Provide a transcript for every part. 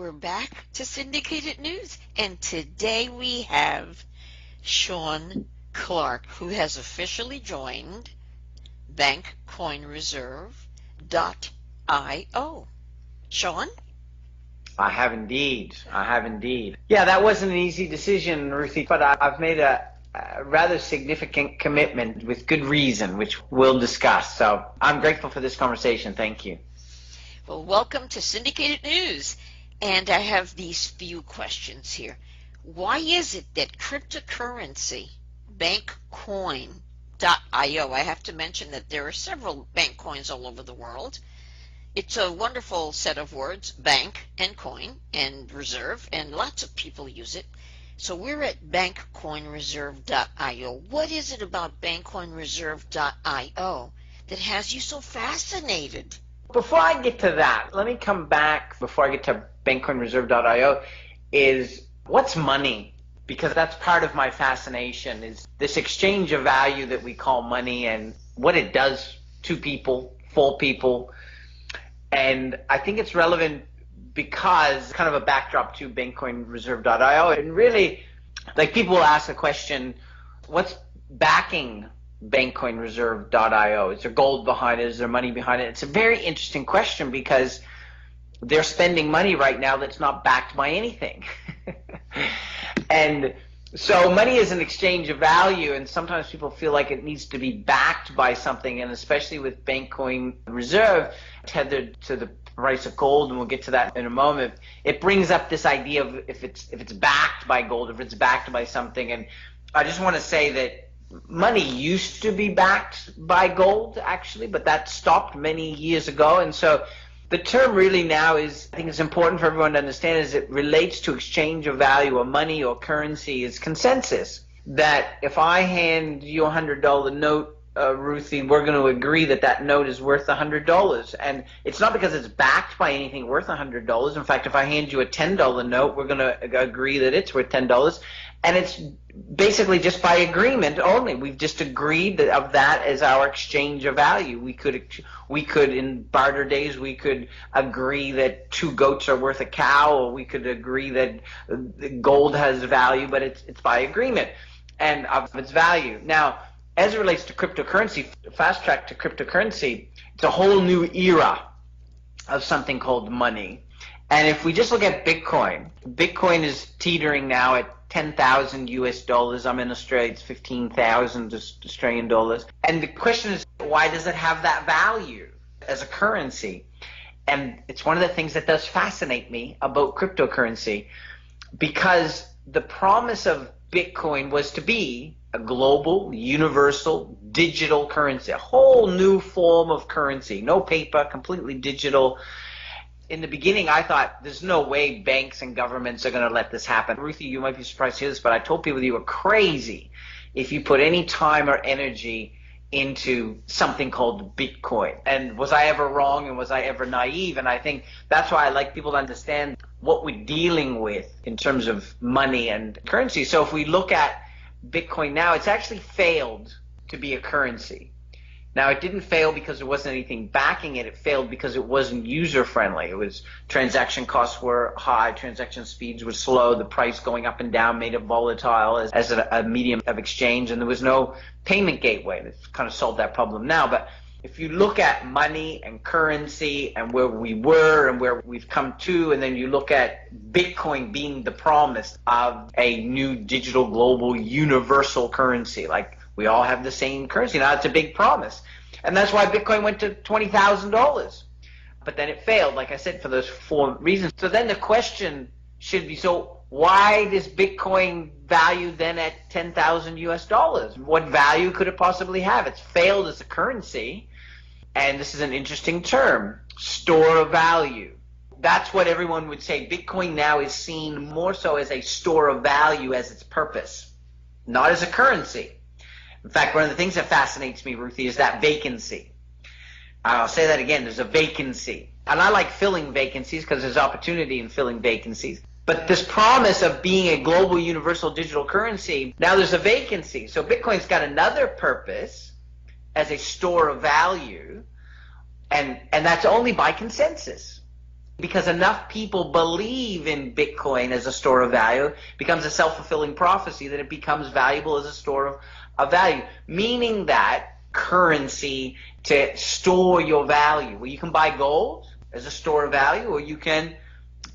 We're back to Syndicated News, and today we have Shaun Clarke, who has officially joined BankCoinReserve.io. Shaun? I have indeed. Yeah, that wasn't an easy decision, Ruthie, but I've made a rather significant commitment with good reason, which we'll discuss. So I'm grateful for this conversation. Thank you. Well, welcome to Syndicated News. And I have these few questions here. Why is it that cryptocurrency, BankCoin.io, I have to mention that there are several bank coins all over the world. It's a wonderful set of words, bank and coin and reserve, and lots of people use it. So we're at BankCoinReserve.io. What is it about BankCoinReserve.io that has you so fascinated? Before I get to that, let me come back before I get to BankCoinReserve.io is what's money? Because that's part of my fascination, is this exchange of value that we call money and what it does to people, for people. And I think it's relevant because kind of a backdrop to BankCoinReserve.io. And really, like, people will ask the question, what's backing BankCoinReserve.io? Is there gold behind it? Is there money behind it? It's a very interesting question because they're spending money right now that's not backed by anything. And so money is an exchange of value, and sometimes people feel like it needs to be backed by something, and especially with BankCoin Reserve tethered to the price of gold, and we'll get to that in a moment, it brings up this idea of if it's backed by gold, if it's backed by something. And I just want to say that money used to be backed by gold, actually, but that stopped many years ago. And so the term really now is, I think it's important for everyone to understand, is it relates to exchange of value or money or currency is consensus. That if I hand you a $100 note, Ruthie, we're going to agree that that note is worth $100. And it's not because it's backed by anything worth $100. In fact, if I hand you a $10 note, we're going to agree that it's worth $10. And it's basically just by agreement only. We've just agreed of that as our exchange of value. We could in barter days, we could agree that 2 goats are worth a cow, or we could agree that gold has value, but it's by agreement and of its value. Now, as it relates to cryptocurrency, fast track to cryptocurrency, it's a whole new era of something called money. And if we just look at Bitcoin is teetering now at 10,000 US dollars. I'm in Australia, it's 15,000 Australian dollars. And the question is, why does it have that value as a currency? And it's one of the things that does fascinate me about cryptocurrency, because the promise of Bitcoin was to be a global, universal, digital currency, a whole new form of currency, no paper, completely digital. In the beginning, I thought, there's no way banks and governments are going to let this happen. Ruthie, you might be surprised to hear this, but I told people you were crazy if you put any time or energy into something called Bitcoin. And was I ever wrong, and was I ever naive? And I think that's why I like people to understand what we're dealing with in terms of money and currency. So if we look at Bitcoin now, it's actually failed to be a currency. Now, it didn't fail because there wasn't anything backing it. It failed because it wasn't user-friendly. It was, transaction costs were high, transaction speeds were slow, the price going up and down made it volatile as a medium of exchange, and there was no payment gateway. That's kind of solved that problem now. But if you look at money and currency and where we were and where we've come to, and then you look at Bitcoin being the promise of a new digital global universal currency, like we all have the same currency. Now, it's a big promise. And that's why Bitcoin went to $20,000. But then it failed, like I said, for those 4 reasons. So then the question should be, so why does Bitcoin value then at 10,000 US dollars? What value could it possibly have? It's failed as a currency. And this is an interesting term, store of value. That's what everyone would say. Bitcoin now is seen more so as a store of value as its purpose, not as a currency. In fact, one of the things that fascinates me, Ruthie, is that vacancy. I'll say that again, there's a vacancy. And I like filling vacancies because there's opportunity in filling vacancies. But this promise of being a global universal digital currency, now there's a vacancy. So Bitcoin's got another purpose as a store of value, and that's only by consensus. because enough people believe in Bitcoin as a store of value, it becomes a self-fulfilling prophecy that it becomes valuable as a store of value, meaning that currency to store your value. Well, you can buy gold as a store of value, or you can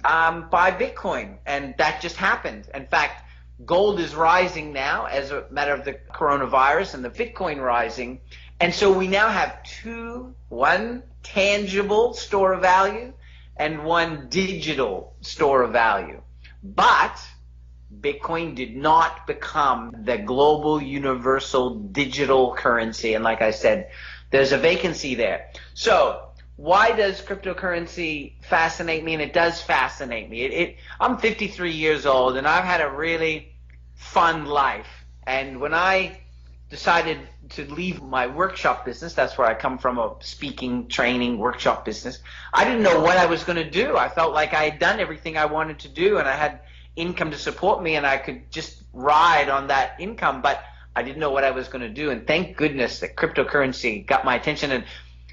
buy Bitcoin, and that just happened. In fact, gold is rising now as a matter of the coronavirus, and the Bitcoin rising, and so we now have one tangible store of value and one digital store of value. But Bitcoin did not become the global universal digital currency, and like I said, there's a vacancy there. So why does cryptocurrency fascinate me? And it does fascinate me. I'm 53 years old, and I've had a really fun life. And when I decided to leave my workshop business, that's where I come from, a speaking, training, workshop business, I didn't know what I was going to do. I felt like I had done everything I wanted to do, and I had income to support me, and I could just ride on that income, but I didn't know what I was going to do. And thank goodness that cryptocurrency got my attention. And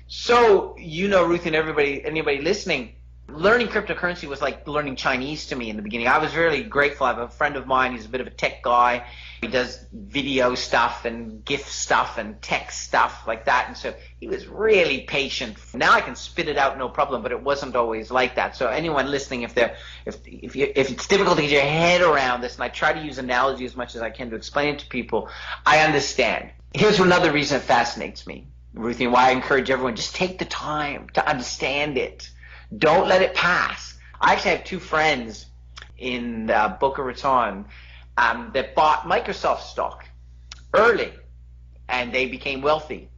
so, Ruth, and anybody listening, learning cryptocurrency was like learning Chinese to me in the beginning. I was really grateful. I have a friend of mine, he's a bit of a tech guy. He does video stuff and GIF stuff and text stuff like that, and so he was really patient. Now I can spit it out no problem, but it wasn't always like that. So anyone listening, if it's difficult to get your head around this, and I try to use analogy as much as I can to explain it to people, I understand. Here's another reason it fascinates me, Ruthie, and why I encourage everyone, just take the time to understand it. Don't let it pass. I actually have two friends in Boca Raton that bought Microsoft stock early, and they became wealthy.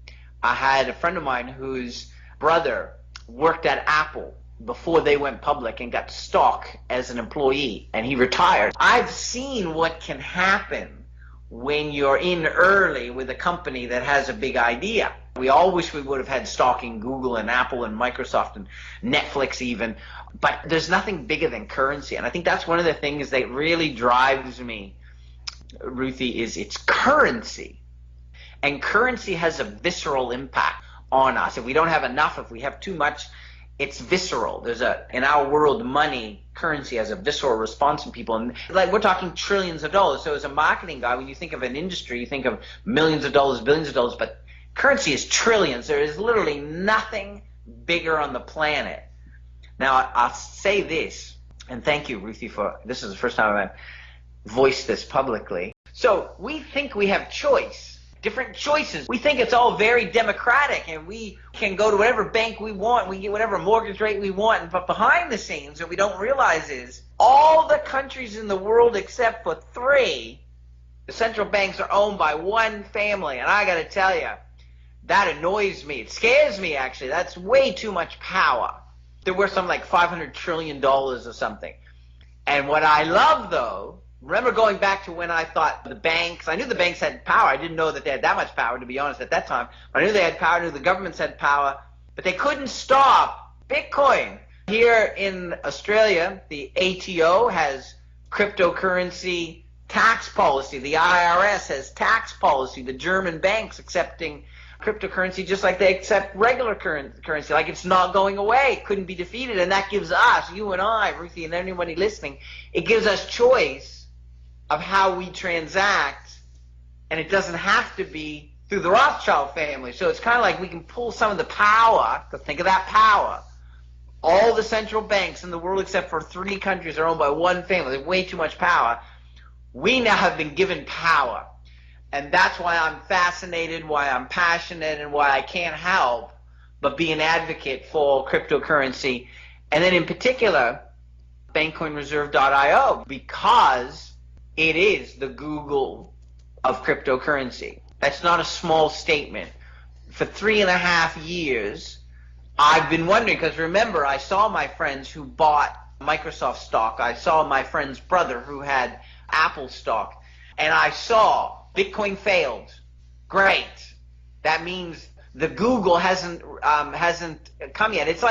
I had a friend of mine whose brother worked at Apple before they went public and got stock as an employee, and he retired. I've seen what can happen when you're in early with a company that has a big idea. We all wish we would have had stock in Google and Apple and Microsoft and Netflix even, but there's nothing bigger than currency. And I think that's one of the things that really drives me, Ruthie, is it's currency. And currency has a visceral impact on us. If we don't have enough, if we have too much, it's visceral. In our world, money, currency has a visceral response in people. And like, we're talking trillions of dollars. So as a marketing guy, when you think of an industry, you think of millions of dollars, billions of dollars, but currency is trillions. There is literally nothing bigger on the planet. Now, I'll say this, and thank you, Ruthie, this is the first time I've voiced this publicly. So we think we have choice, different choices. We think it's all very democratic, and we can go to whatever bank we want, we get whatever mortgage rate we want, but behind the scenes, what we don't realize is all the countries in the world except for 3, the central banks are owned by one family, and I got to tell you, that annoys me. It scares me, actually. That's way too much power. They're worth something like $500 trillion or something. And what I love, though, remember going back to when I thought the banks, I knew the banks had power. I didn't know that they had that much power, to be honest, at that time. But I knew they had power, I knew the governments had power, but they couldn't stop Bitcoin. Here in Australia, the ATO has cryptocurrency tax policy. The IRS has tax policy. The German banks accepting cryptocurrency just like they accept regular currency, like it's not going away, it couldn't be defeated. And that gives us, you and I, Ruthie, and anybody listening, it gives us choice of how we transact, and it doesn't have to be through the Rothschild family. So it's kind of like we can pull some of the power, because think of that power. All the central banks in the world except for 3 countries are owned by one family. There's way too much power. We now have been given power. And that's why I'm fascinated, why I'm passionate, and why I can't help but be an advocate for cryptocurrency. And then in particular, bankcoinreserve.io, because it is the Google of cryptocurrency. That's not a small statement. For 3.5 years, I've been wondering, because remember, I saw my friends who bought Microsoft stock. I saw my friend's brother who had Apple stock. And I saw Bitcoin failed. Great. That means the Google hasn't come yet. It's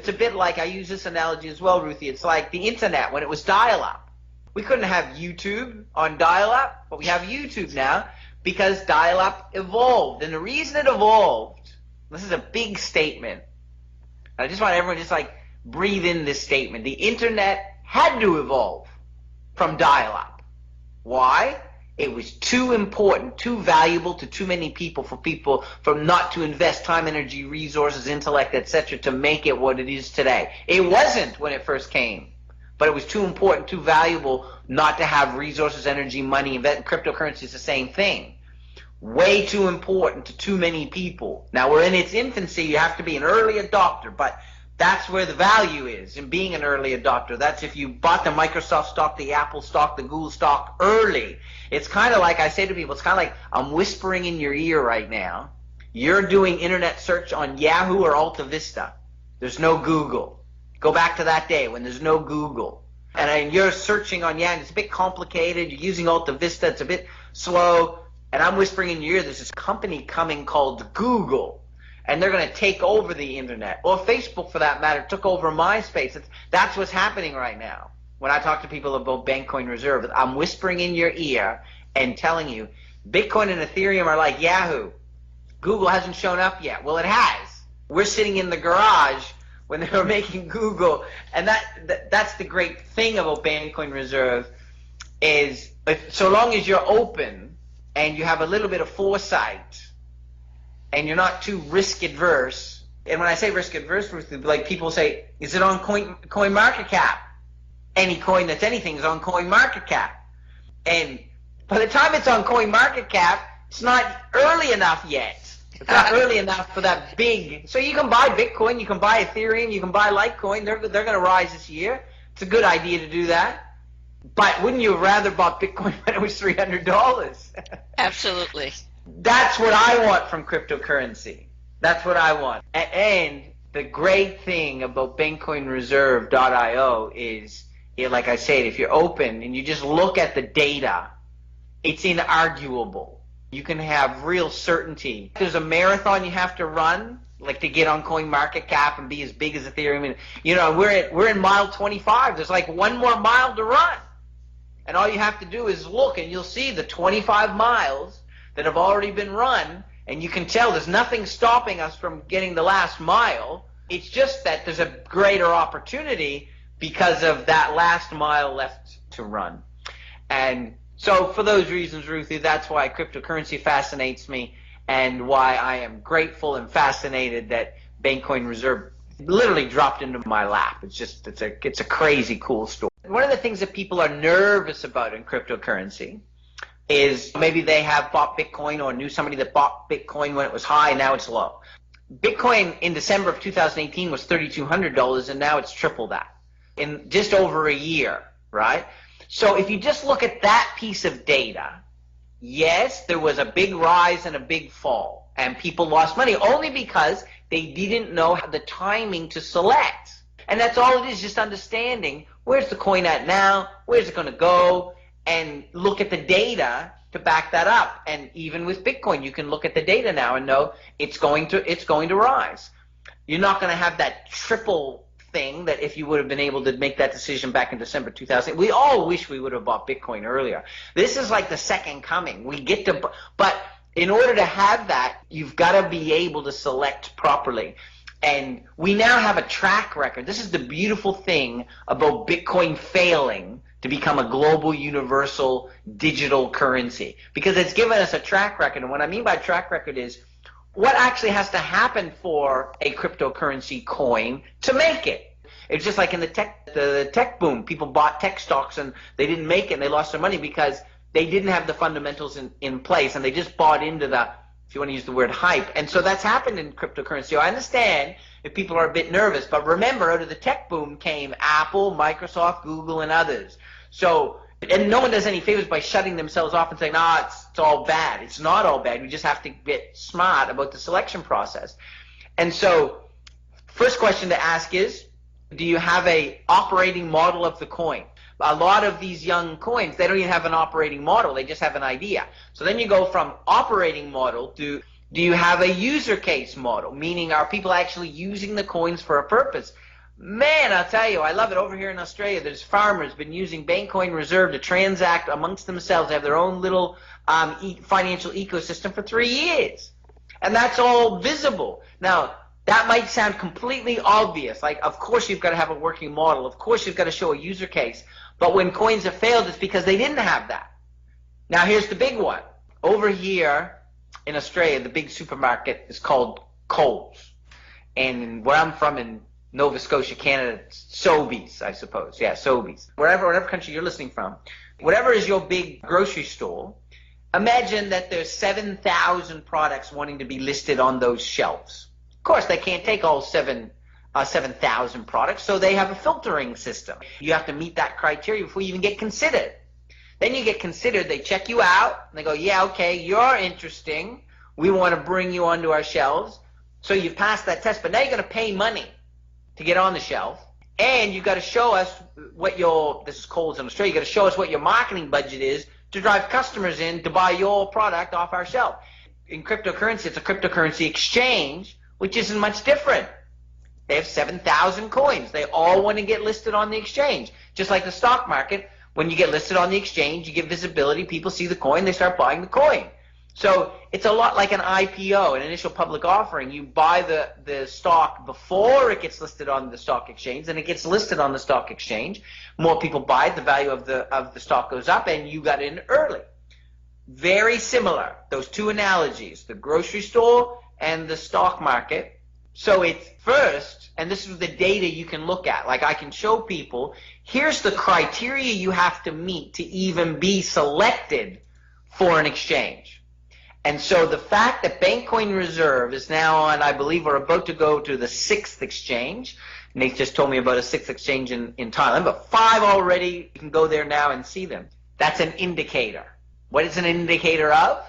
a bit like, I use this analogy as well, Ruthie. It's like the internet when it was dial-up. We couldn't have YouTube on dial-up, but we have YouTube now because dial-up evolved. And the reason it evolved, this is a big statement. I just want everyone to just like breathe in this statement. The internet had to evolve from dial-up. Why? It was too important, too valuable to too many people for not to invest time, energy, resources, intellect, etc. to make it what it is today. It wasn't when it first came, but it was too important, too valuable not to have resources, energy, money. Cryptocurrency is the same thing. Way too important to too many people. Now we're in its infancy. You have to be an early adopter, but that's where the value is in being an early adopter. That's if you bought the Microsoft stock, the Apple stock, the Google stock early. It's kind of like I say to people, it's kind of like I'm whispering in your ear right now. You're doing internet search on Yahoo or Alta Vista. There's no Google. Go back to that day when there's no Google. And you're searching on Yahoo. It's a bit complicated. You're using Alta Vista. It's a bit slow. And I'm whispering in your ear, there's this company coming called Google. And they're going to take over the internet. Or Facebook, for that matter, took over MySpace. That's what's happening right now. When I talk to people about Bitcoin Reserve, I'm whispering in your ear and telling you, Bitcoin and Ethereum are like Yahoo. Google hasn't shown up yet. Well, it has. We're sitting in the garage when they were making Google. And that's the great thing about Bitcoin Reserve is so long as you're open and you have a little bit of foresight, and you're not too risk adverse. And when I say risk adverse, like people say, is it on CoinMarketCap? Any coin that's anything is on CoinMarketCap. And by the time it's on CoinMarketCap, it's not early enough yet. It's not early enough for that big. So you can buy Bitcoin, you can buy Ethereum, you can buy Litecoin. They're going to rise this year. It's a good idea to do that. But wouldn't you have rather bought Bitcoin when it was $300? Absolutely. That's what I want from cryptocurrency. That's what I want. And the great thing about BitcoinReserve.io is, like I said, if you're open and you just look at the data, it's inarguable. You can have real certainty. There's a marathon you have to run, like to get on CoinMarketCap and be as big as Ethereum. And, you know, we're in mile 25. There's like one more mile to run. And all you have to do is look, and you'll see the 25 miles that have already been run, and you can tell there's nothing stopping us from getting the last mile. It's just that there's a greater opportunity because of that last mile left to run. And so for those reasons, Ruthie, that's why cryptocurrency fascinates me and why I am grateful and fascinated that Bitcoin Reserve literally dropped into my lap. It's a crazy cool story. One of the things that people are nervous about in cryptocurrency is maybe they have bought Bitcoin or knew somebody that bought Bitcoin when it was high and now it's low. Bitcoin in December of 2018 was $3,200 and now it's triple that in just over a year, right? So if you just look at that piece of data, yes, there was a big rise and a big fall and people lost money only because they didn't know the timing to select. And that's all it is, just understanding where's the coin at now, where's it going to go, and look at the data to back that up. And even with Bitcoin, you can look at the data now and know it's going to rise. You're not going to have that triple thing that if you would have been able to make that decision back in December 2000. We all wish we would have bought Bitcoin earlier. This is like the second coming. But in order to have that, you've got to be able to select properly. And we now have a track record. This is the beautiful thing about Bitcoin failing to become a global, universal, digital currency, because it's given us a track record. And what I mean by track record is what actually has to happen for a cryptocurrency coin to make it. It's just like in the tech boom. People bought tech stocks and they didn't make it and they lost their money because they didn't have the fundamentals in place and they just bought into the, if you want to use the word, hype. And so that's happened in cryptocurrency. So I understand if people are a bit nervous, but remember, out of the tech boom came Apple, Microsoft, Google, and others. So, and no one does any favors by shutting themselves off and saying, it's all bad. It's not all bad. We just have to get smart about the selection process. And so, first question to ask is, do you have a operating model of the coin? A lot of these young coins, they don't even have an operating model. They just have an idea. So then you go from operating model to, do you have a user case model? Meaning, are people actually using the coins for a purpose? Man, I'll tell you, I love it. Over here in Australia, there's farmers been using Bitcoin Reserve to transact amongst themselves. They have their own little financial ecosystem for 3 years. And that's all visible. Now, That might sound completely obvious. Like, of course you've got to have a working model. Of course you've got to show a user case. But when coins have failed, it's because they didn't have that. Now here's the big one. Over here in Australia, the big supermarket is called Coles. And where I'm from in Nova Scotia, Canada, it's Sobeys, I suppose. Yeah, Sobeys. Whatever country you're listening from, whatever is your big grocery store, imagine that there's 7,000 products wanting to be listed on those shelves. Of course, they can't take all 7,000 products, so they have a filtering system. You have to meet that criteria before you even get considered. Then you get considered, they check you out, and they go, yeah, okay, you're interesting. We want to bring you onto our shelves. So you've passed that test, but now you're going to pay money to get on the shelf, and you've got to show us what this is Coles in Australia, you've got to show us what your marketing budget is to drive customers in to buy your product off our shelf. In cryptocurrency, it's a cryptocurrency exchange, which isn't much different. They have 7,000 coins. They all want to get listed on the exchange. Just like the stock market, when you get listed on the exchange, you get visibility, people see the coin, they start buying the coin. So it's a lot like an IPO, an initial public offering. You buy the stock before it gets listed on the stock exchange, and it gets listed on the stock exchange. More people buy it, the value of the stock goes up, and you got in early. Very similar, those two analogies, the grocery store and the stock market. So it's first, and this is the data you can look at, like I can show people, here's the criteria you have to meet to even be selected for an exchange. And so the fact that Bankcoin Reserve is now on, I believe we're about to go to the 6th exchange. Nate just told me about a 6th exchange in Thailand, but 5 already. You can go there now and see them. That's an indicator. What is an indicator of?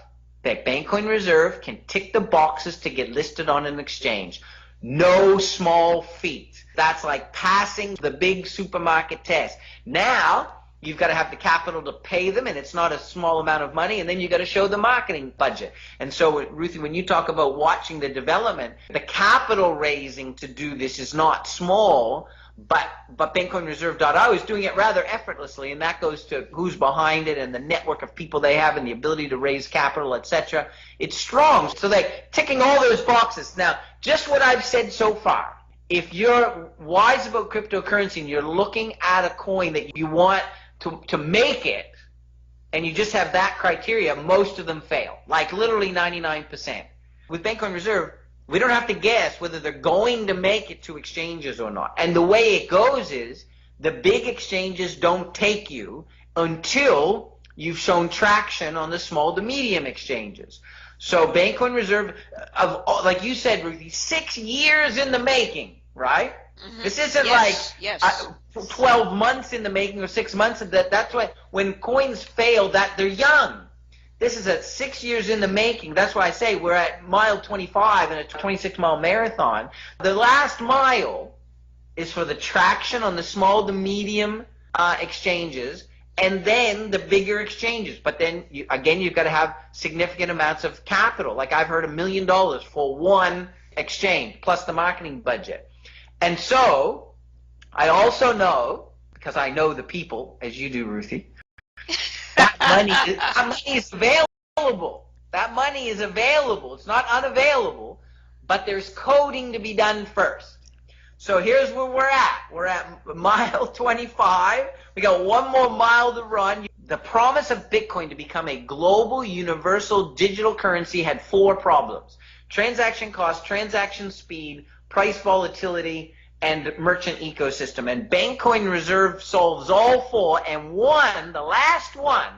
That Bankcoin Reserve can tick the boxes to get listed on an exchange. No small feat. That's like passing the big supermarket test. Now, you've got to have the capital to pay them, and it's not a small amount of money, and then you've got to show the marketing budget. And so, Ruthie, when you talk about watching the development, the capital raising to do this is not small, but BankcoinReserve.io is doing it rather effortlessly, and that goes to who's behind it and the network of people they have and the ability to raise capital, etc. It's strong. So they're ticking all those boxes. Now, just what I've said so far, if you're wise about cryptocurrency and you're looking at a coin that you want to make it, and you just have that criteria, most of them fail, like literally 99%. With Bankcoin Reserve, we don't have to guess whether they're going to make it to exchanges or not. And the way it goes is the big exchanges don't take you until you've shown traction on the small to medium exchanges. So Bankcoin Reserve, like you said, Ruthie, 6 years in the making, right? Mm-hmm. This isn't like 12 months in the making or 6 months. That's why when coins fail, that they're young. This is at 6 years in the making. That's why I say we're at mile 25 in a 26-mile marathon. The last mile is for the traction on the small to medium exchanges, and then the bigger exchanges. But then, again, you've got to have significant amounts of capital. Like I've heard $1 million for one exchange, plus the marketing budget. And so, I also know, because I know the people, as you do, Ruthie, that money is available. That money is available. It's not unavailable, but there's coding to be done first. So here's where we're at. We're at mile 25. We got one more mile to run. The promise of Bitcoin to become a global, universal, digital currency had 4 problems. Transaction cost, transaction speed, price volatility, and merchant ecosystem. And Bankcoin Reserve solves all 4, and one, the last one,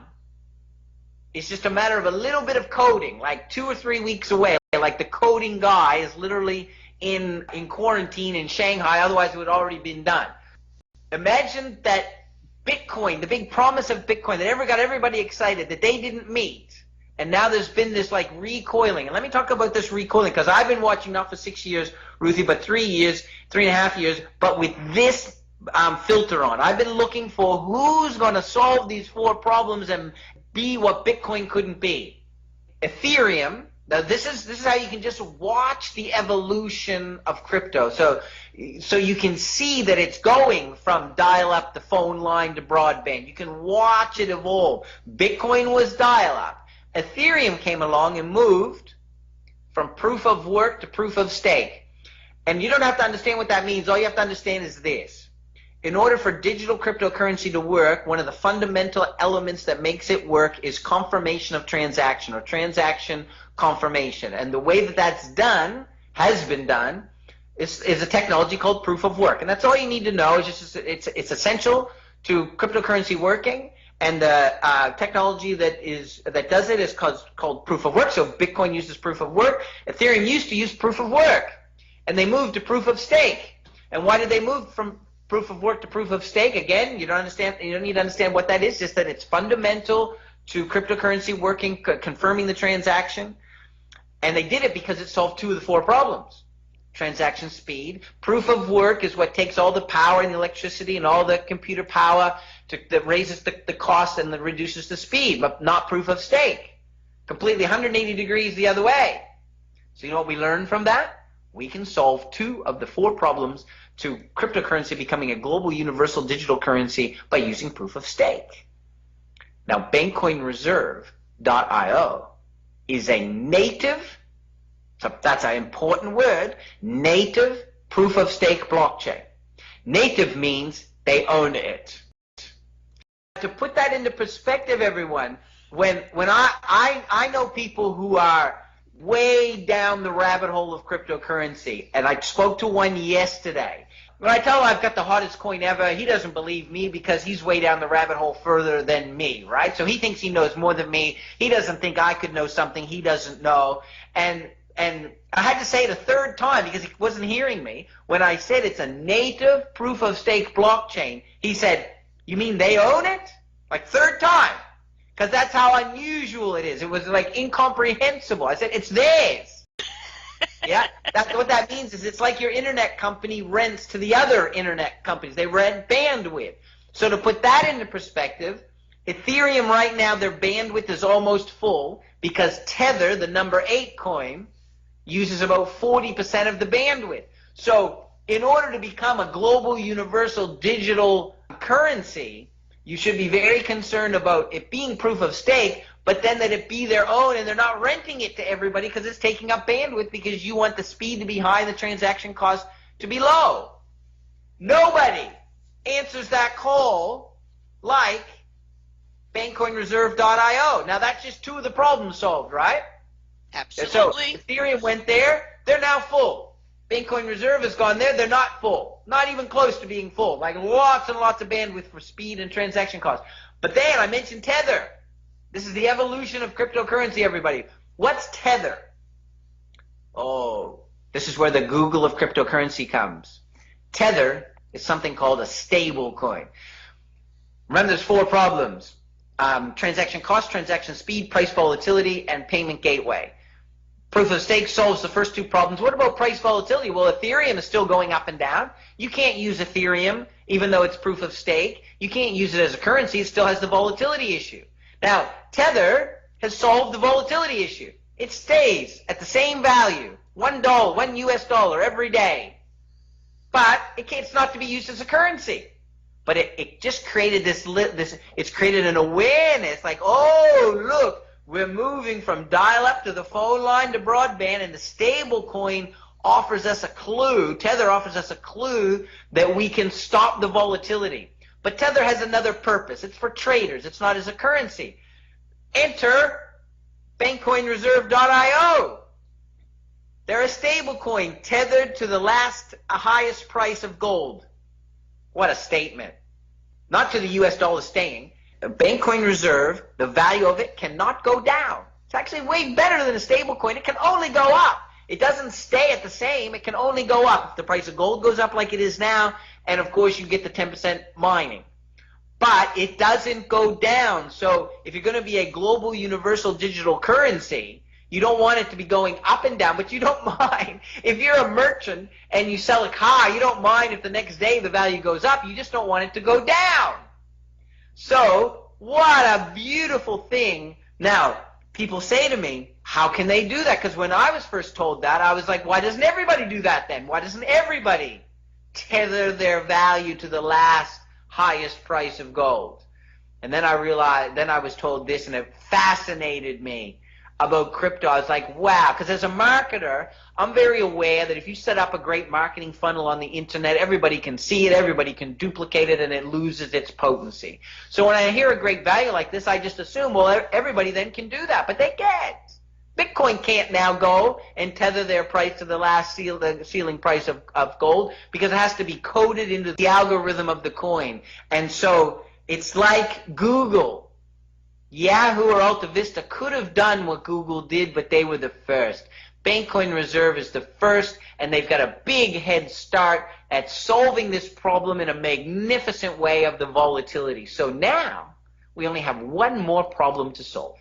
is just a matter of a little bit of coding, like 2 or 3 weeks away. Like the coding guy is literally in quarantine in Shanghai, otherwise it would already been done. Imagine that Bitcoin, the big promise of Bitcoin that got everybody excited, that they didn't meet. And now there's been this like recoiling. And let me talk about this recoiling, because I've been watching not for 6 years, Ruthie, but 3 years, 3.5 years, but with this filter on. I've been looking for who's going to solve these 4 problems and be what Bitcoin couldn't be. Ethereum. Now this is how you can just watch the evolution of crypto. So you can see that it's going from dial-up to phone line to broadband. You can watch it evolve. Bitcoin was dial-up. Ethereum came along and moved from proof of work to proof of stake. And you don't have to understand what that means. All you have to understand is this. In order for digital cryptocurrency to work, one of the fundamental elements that makes it work is confirmation of transaction, or transaction confirmation. And the way that that's done, has been done, is a technology called proof of work. And that's all you need to know. It's essential to cryptocurrency working. And the technology that does it is called proof of work. So Bitcoin uses proof of work. Ethereum used to use proof of work, and they moved to proof of stake. And why did they move from proof of work to proof of stake? Again, you don't understand. You don't need to understand what that is. Just that it's fundamental to cryptocurrency working, confirming the transaction. And they did it because it solved two of the four problems. Transaction speed. Proof of work is what takes all the power and the electricity and all the computer power that raises the cost and that reduces the speed, but not proof of stake. Completely 180 degrees the other way. So you know what we learned from that? We can solve two of the four problems to cryptocurrency becoming a global universal digital currency by using proof of stake. Now, BankcoinReserve.io is a native, so that's an important word, native proof of stake blockchain. Native means they own it. To put that into perspective, everyone, when I know people who are way down the rabbit hole of cryptocurrency, and I spoke to one yesterday. When I tell him I've got the hottest coin ever, he doesn't believe me because he's way down the rabbit hole further than me, right? So he thinks he knows more than me. He doesn't think I could know something he doesn't know. And I had to say it a third time because he wasn't hearing me. When I said it's a native proof of stake blockchain, he said, "You mean they own it?" Like third time. Because that's how unusual it is. It was like incomprehensible. I said, "It's theirs." Yeah, that's what that means. Is it's like your internet company rents to the other internet companies. They rent bandwidth. So to put that into perspective, Ethereum right now, their bandwidth is almost full because Tether, the number 8 coin, uses about 40% of the bandwidth. So in order to become a global universal digital currency, you should be very concerned about it being proof of stake, but then that it be their own and they're not renting it to everybody because it's taking up bandwidth because you want the speed to be high and the transaction cost to be low. Nobody answers that call like BankcoinReserve.io. Now that's just two of the problems solved, right? Absolutely. So Ethereum went there, they're now full. Bitcoin Reserve has gone there, they're not full. Not even close to being full. Like lots and lots of bandwidth for speed and transaction costs. But then I mentioned Tether. This is the evolution of cryptocurrency, everybody. What's Tether? Oh, this is where the Google of cryptocurrency comes. Tether is something called a stable coin. Remember, there's four problems. Transaction cost, transaction speed, price volatility, and payment gateway. Proof of stake solves the first two problems. What about price volatility? Well, Ethereum is still going up and down. You can't use Ethereum, even though it's proof of stake. You can't use it as a currency. It still has the volatility issue. Now, Tether has solved the volatility issue. It stays at the same value, $1, $1 every day. But it's not to be used as a currency. But it just created it's created an awareness like, oh, look, we're moving from dial-up to the phone line to broadband, and the stable coin offers us a clue. Tether offers us a clue that we can stop the volatility. But Tether has another purpose. It's for traders. It's not as a currency. Enter BankcoinReserve.io. They're a stable coin tethered to the highest price of gold. What a statement. Not to the US dollar staying. Bankcoin Reserve, the value of it cannot go down. It's actually way better than a stable coin. It can only go up. It doesn't stay at the same. It can only go up. If the price of gold goes up like it is now, and of course you get the 10% mining. But it doesn't go down. So if you're going to be a global universal digital currency, you don't want it to be going up and down, but you don't mind. If you're a merchant and you sell a car, you don't mind if the next day the value goes up. You just don't want it to go down. So what a beautiful thing. Now, people say to me, how can they do that? Because when I was first told that, I was like, why doesn't everybody do that then? Why doesn't everybody tether their value to the last highest price of gold? And then I realized, then I was told this, and it fascinated me. about crypto. I was like, wow, because as a marketer, I'm very aware that if you set up a great marketing funnel on the internet, everybody can see it, everybody can duplicate it, and it loses its potency. So when I hear a great value like this, I just assume, well, everybody then can do that, but they can't. Bitcoin can't now go and tether their price to the last ceiling price of gold, because it has to be coded into the algorithm of the coin. And so it's like Google. Yahoo or Alta Vista could have done what Google did, but they were the first. Bankcoin Reserve is the first, and they've got a big head start at solving this problem in a magnificent way of the volatility. So now we only have one more problem to solve: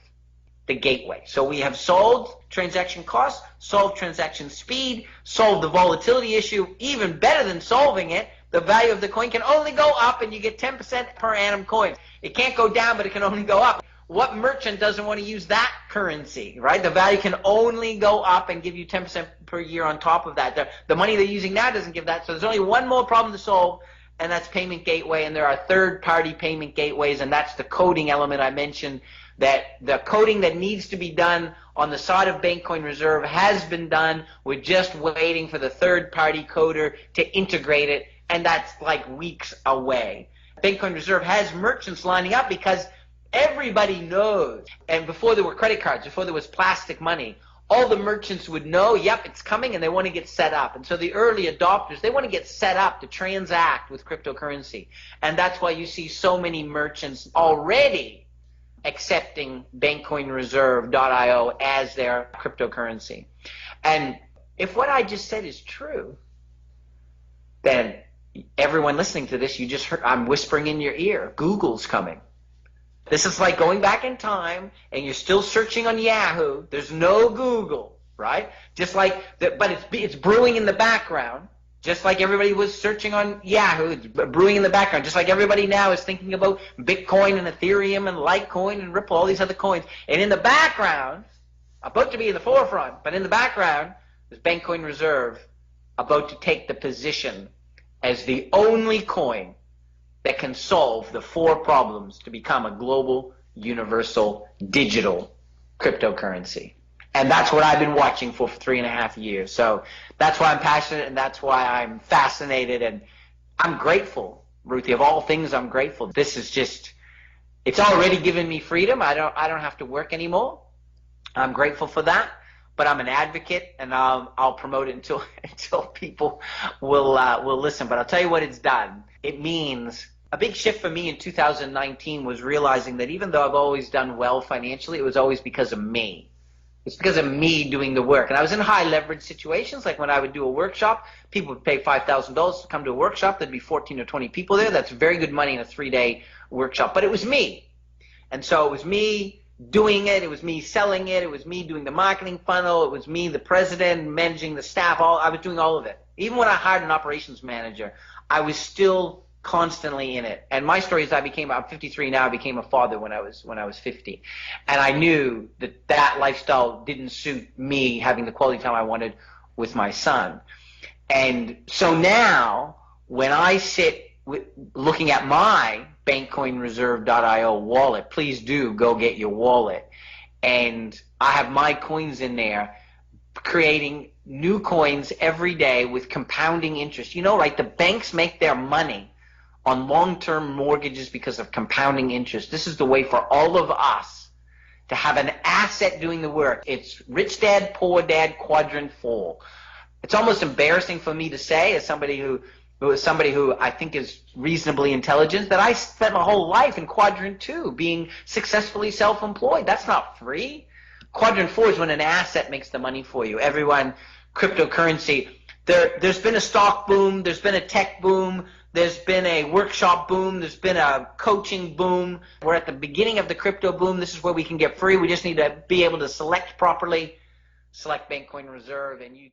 the gateway. So we have solved transaction costs, solved transaction speed, solved the volatility issue. Even better than solving it, the value of the coin can only go up, and you get 10% per annum coin. It can't go down, but it can only go up. What merchant doesn't want to use that currency, right? The value can only go up and give you 10% per year on top of that. The money they're using now doesn't give that. So there's only one more problem to solve, and that's payment gateway. And there are third-party payment gateways, and that's the coding element I mentioned. That the coding that needs to be done on the side of Bankcoin Reserve has been done. We're just waiting for the third-party coder to integrate it, and that's like weeks away. Bankcoin Reserve has merchants lining up because everybody knows, and before there were credit cards, before there was plastic money, all the merchants would know, yep, it's coming, and they want to get set up. And so the early adopters, they want to get set up to transact with cryptocurrency. And that's why you see so many merchants already accepting BankcoinReserve.io as their cryptocurrency. And if what I just said is true, then everyone listening to this, you just heard, I'm whispering in your ear, Google's coming. This is like going back in time, and you're still searching on Yahoo. There's no Google, right? Just like, but it's brewing in the background. Just like everybody was searching on Yahoo, it's brewing in the background. Just like everybody now is thinking about Bitcoin and Ethereum and Litecoin and Ripple, all these other coins. And in the background, about to be in the forefront, but in the background, is Bankcoin Reserve about to take the position as the only coin that can solve the 4 problems to become a global, universal, digital cryptocurrency. And that's what I've been watching for 3.5 years. So that's why I'm passionate, and that's why I'm fascinated, and I'm grateful, Ruthie. Of all things, I'm grateful. This is just, it's already given me freedom. I don't have to work anymore. I'm grateful for that. But I'm an advocate, and I'll promote it until people will listen. But I'll tell you what it's done. It means a big shift for me in 2019 was realizing that even though I've always done well financially, it was always because of me. It's because of me doing the work. And I was in high leverage situations, like when I would do a workshop, people would pay $5,000 to come to a workshop. There'd be 14 or 20 people there. That's very good money in a 3-day workshop. But it was me. And so it was me doing it. It was me selling it. It was me doing the marketing funnel. It was me, the president, managing the staff. I was doing all of it. Even when I hired an operations manager, I was still constantly in it. And my story is I'm 53 now, I became a father when I was 50. And I knew that lifestyle didn't suit me having the quality time I wanted with my son. And so now when I sit looking at my BankcoinReserve.io wallet, please do go get your wallet. And I have my coins in there, creating new coins every day with compounding interest. You know, right, the banks make their money on long-term mortgages because of compounding interest. This is the way for all of us to have an asset doing the work. It's rich dad, poor dad, quadrant 4. It's almost embarrassing for me to say, as somebody who I think is reasonably intelligent, that I spent my whole life in quadrant 2, being successfully self-employed. That's not free. Quadrant 4 is when an asset makes the money for you. Everyone, cryptocurrency, there's been a stock boom, there's been a tech boom, there's been a workshop boom, there's been a coaching boom. We're at the beginning of the crypto boom. This is where we can get free. We just need to be able to select properly. Select Bankcoin Reserve, and you